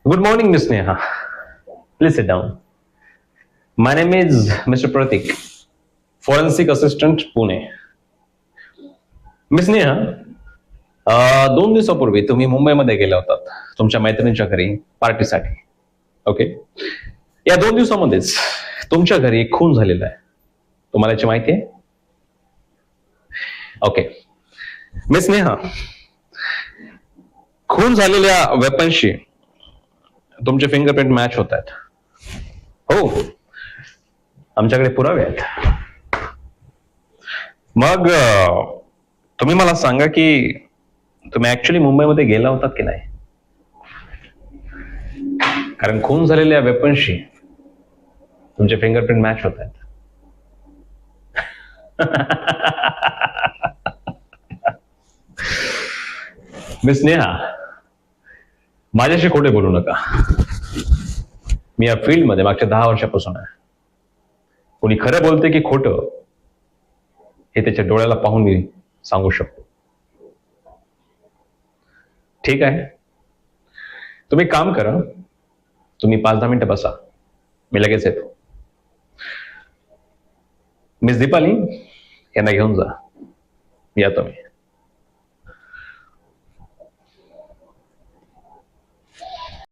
Good morning, Miss Neha. Please sit down. My name is Mr. Pratik, Forensic Assistant, Pune. Miss Neha, 2 दिवसापूर्वी तुम्ही मुंबईमध्ये गेला होतात तुमच्या मैत्रिणीच्या घरी पार्टीसाठी. ओके. या 2 दिवसामध्येच तुमच्या घरी एक खून झालेला आहे. तुम्हाला याची माहिती आहे? ओके. मिस नेहा, खून झालेल्या वेपनशी तुमचे फिंगरप्रिंट मॅच होत आहेत. हो, आमच्याकडे पुरावे आहेत. मग तुम्ही मला सांगा की तुम्ही ऍक्च्युली मुंबईमध्ये गेला होतात की नाही, कारण खून झालेल्या वेपनशी तुमचे फिंगरप्रिंट मॅच होत आहेत. मिस नेहा, माझ्याशी खोटे बोलू नका. मी या फील्डमध्ये मागच्या 10 वर्षापासून आहे. कोणी खरं बोलते की खोटं हे त्याच्या डोळ्याला पाहून मी सांगू शकतो. ठीक आहे, तुम्ही काम करा, तुम्ही 5-10 मिनिटं बसा, मी लगेच येतो. मिस दीपाली, यांना घेऊन जा, येतो मी.